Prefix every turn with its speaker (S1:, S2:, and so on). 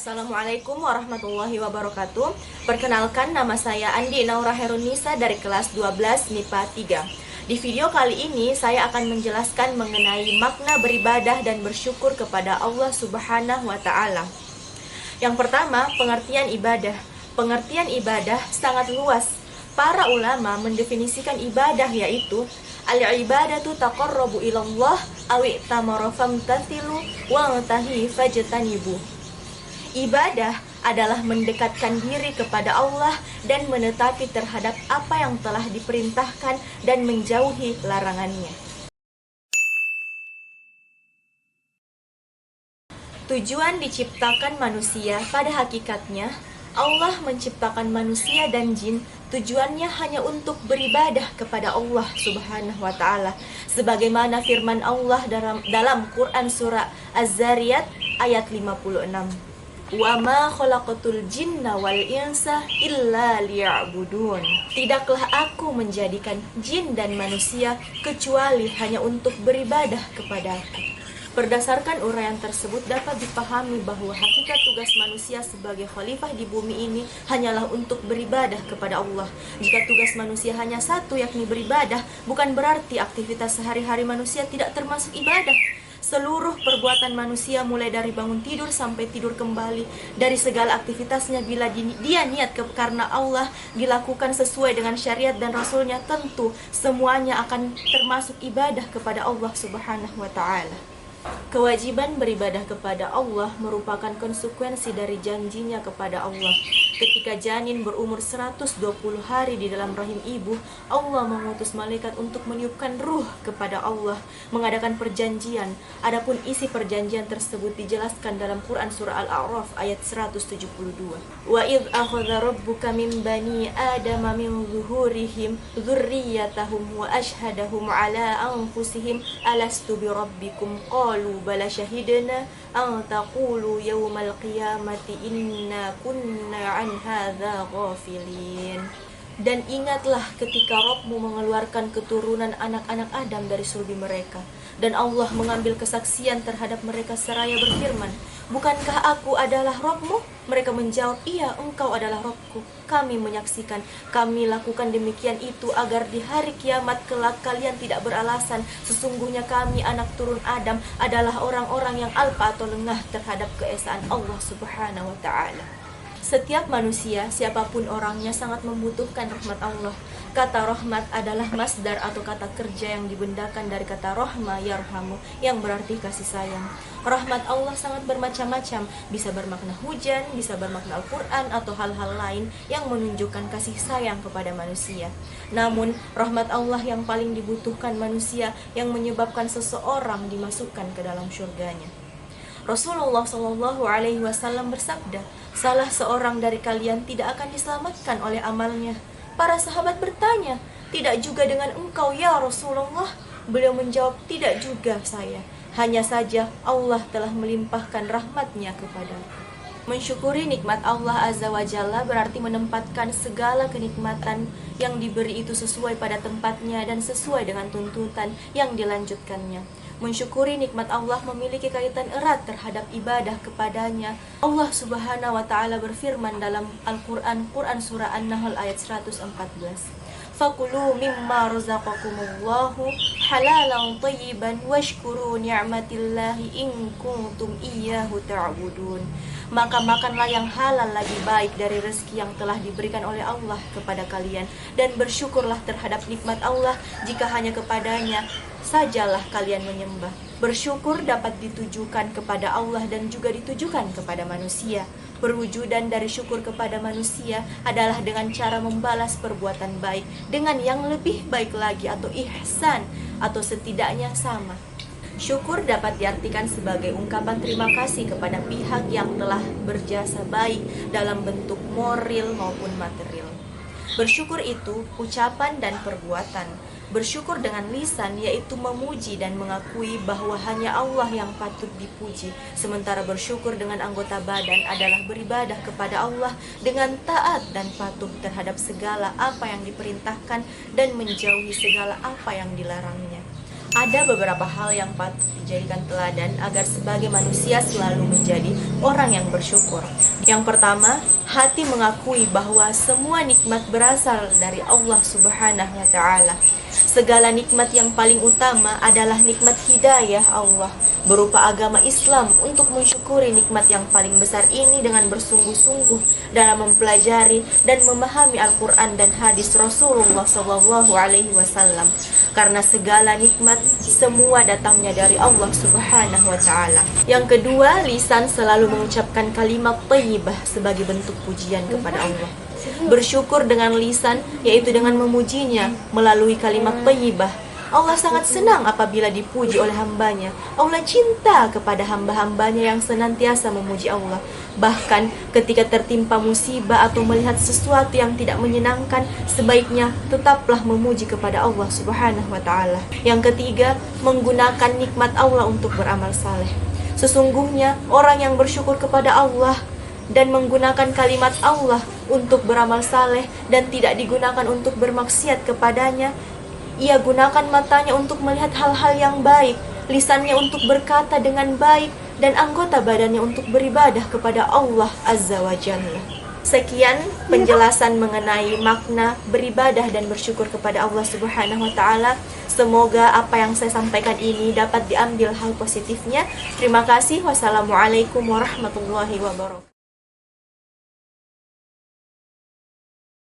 S1: Assalamualaikum warahmatullahi wabarakatuh. Perkenalkan, nama saya Andi Naura Herunisa dari kelas 12 MIPA 3. Di video kali ini saya akan menjelaskan mengenai makna beribadah dan bersyukur kepada Allah Subhanahu wa taala. Yang pertama, pengertian ibadah. Pengertian ibadah sangat luas. Para ulama mendefinisikan ibadah yaitu al-ibadatu taqarrabu ilallah awi tamara famtathilu wa tahi fajtanibu. Ibadah adalah mendekatkan diri kepada Allah dan menetapi terhadap apa yang telah diperintahkan dan menjauhi larangannya. Tujuan diciptakan manusia pada hakikatnya, Allah menciptakan manusia dan jin tujuannya hanya untuk beribadah kepada Allah Subhanahu wa taala. Sebagaimana firman Allah dalam Quran surah Az-Zariyat ayat 56. Wa ma khalaqatul jinna wal insa illa liya'budun. Tidaklah aku menjadikan jin dan manusia kecuali hanya untuk beribadah kepadaku. Berdasarkan uraian tersebut dapat dipahami bahwa hakikat tugas manusia sebagai khalifah di bumi ini hanyalah untuk beribadah kepada Allah. Jika tugas manusia hanya satu, yakni beribadah, bukan berarti aktivitas sehari-hari manusia tidak termasuk ibadah. Seluruh perbuatan manusia mulai dari bangun tidur sampai tidur kembali, dari segala aktivitasnya bila dia niat karena Allah, dilakukan sesuai dengan syariat dan Rasulnya, tentu semuanya akan termasuk ibadah kepada Allah Subhanahu wa ta'ala. Kewajiban beribadah kepada Allah merupakan konsekuensi dari janjinya kepada Allah. Ketika janin berumur 120 hari di dalam rahim ibu, Allah mengutus malaikat untuk meniupkan ruh kepada Allah, mengadakan perjanjian. Adapun isi perjanjian tersebut dijelaskan dalam Quran surah Al-A'raf ayat 172. Wa idh akhadha rabbuka min bani adama min zuhurihim dzurriyyatahum wa ashhadahum ala anfusihim alastu bi rabbikum qalu bala syahidna an taqulu yawmal qiyamati inna kunna an hadza ghafilin. Dan ingatlah ketika Rabbmu mengeluarkan keturunan anak-anak Adam dari sulbi mereka, dan Allah mengambil kesaksian terhadap mereka seraya berfirman, bukankah aku adalah Rabbmu? Mereka menjawab, iya, engkau adalah Rabbku. Kami menyaksikan, kami lakukan demikian itu agar di hari kiamat kelak kalian tidak beralasan, sesungguhnya kami anak turun Adam adalah orang-orang yang alpa atau lengah terhadap keesaan Allah Subhanahu wa ta'ala. Setiap manusia, siapapun orangnya, sangat membutuhkan rahmat Allah. Kata rahmat adalah masdar atau kata kerja yang dibendakan dari kata rahma yarhamu, yang berarti kasih sayang. Rahmat Allah sangat bermacam-macam, bisa bermakna hujan, bisa bermakna Al-Quran, atau hal-hal lain yang menunjukkan kasih sayang kepada manusia. Namun, rahmat Allah yang paling dibutuhkan manusia yang menyebabkan seseorang dimasukkan ke dalam syurganya. Rasulullah Shallallahu Alaihi Wasallam bersabda, salah seorang dari kalian tidak akan diselamatkan oleh amalnya. Para sahabat bertanya, tidak juga dengan engkau ya Rasulullah? Beliau menjawab, tidak juga saya. Hanya saja Allah telah melimpahkan rahmatnya kepadaku. Mensyukuri nikmat Allah Azza wa Jalla berarti menempatkan segala kenikmatan yang diberi itu sesuai pada tempatnya dan sesuai dengan tuntutan yang dilanjutkannya. Mensyukuri nikmat Allah memiliki kaitan erat terhadap ibadah kepadanya. Allah Subhanahu wa taala berfirman dalam Al-Quran, Quran surah An-Nahl ayat 114. Fakulu mimma razaqakumullahu halalan thayyiban washkuru ni'matillahi in kuntum iyyahu ta'budun. Maka makanlah yang halal lagi baik dari rezeki yang telah diberikan oleh Allah kepada kalian, dan bersyukurlah terhadap nikmat Allah jika hanya kepadanya sajalah kalian menyembah. Bersyukur dapat ditujukan kepada Allah dan juga ditujukan kepada manusia. Perwujudan dari syukur kepada manusia adalah dengan cara membalas perbuatan baik dengan yang lebih baik lagi, atau ihsan, atau setidaknya sama. Syukur dapat diartikan sebagai ungkapan terima kasih kepada pihak yang telah berjasa baik dalam bentuk moral maupun material. Bersyukur itu ucapan dan perbuatan. Bersyukur dengan lisan yaitu memuji dan mengakui bahwa hanya Allah yang patut dipuji. Sementara bersyukur dengan anggota badan adalah beribadah kepada Allah dengan taat dan patuh terhadap segala apa yang diperintahkan dan menjauhi segala apa yang dilarangnya. Ada beberapa hal yang patut dijadikan teladan agar sebagai manusia selalu menjadi orang yang bersyukur. Yang pertama, hati mengakui bahwa semua nikmat berasal dari Allah Subhanahu wa taala. Segala nikmat yang paling utama adalah nikmat hidayah Allah berupa agama Islam. Untuk mensyukuri nikmat yang paling besar ini dengan bersungguh-sungguh dalam mempelajari dan memahami Al-Quran dan hadis Rasulullah SAW. Karena segala nikmat semua datangnya dari Allah Subhanahu wa taala. Yang kedua, lisan selalu mengucapkan kalimat thayyibah sebagai bentuk pujian kepada Allah. Bersyukur dengan lisan, yaitu dengan memujinya melalui kalimat thayyibah. Allah sangat senang apabila dipuji oleh hambanya. Allah cinta kepada hamba-hambanya yang senantiasa memuji Allah. Bahkan ketika tertimpa musibah atau melihat sesuatu yang tidak menyenangkan, sebaiknya tetaplah memuji kepada Allah Subhanahu wa taala. Yang ketiga, menggunakan nikmat Allah untuk beramal saleh. Sesungguhnya orang yang bersyukur kepada Allah dan menggunakan kalimat Allah untuk beramal saleh dan tidak digunakan untuk bermaksiat kepadanya, ia gunakan matanya untuk melihat hal-hal yang baik, lisannya untuk berkata dengan baik, dan anggota badannya untuk beribadah kepada Allah Azza wa Jalla. Sekian penjelasan mengenai makna beribadah dan bersyukur kepada Allah Subhanahu wa taala. Semoga apa yang saya sampaikan ini dapat diambil hal positifnya. Terima kasih. Wassalamualaikum warahmatullahi wabarakatuh.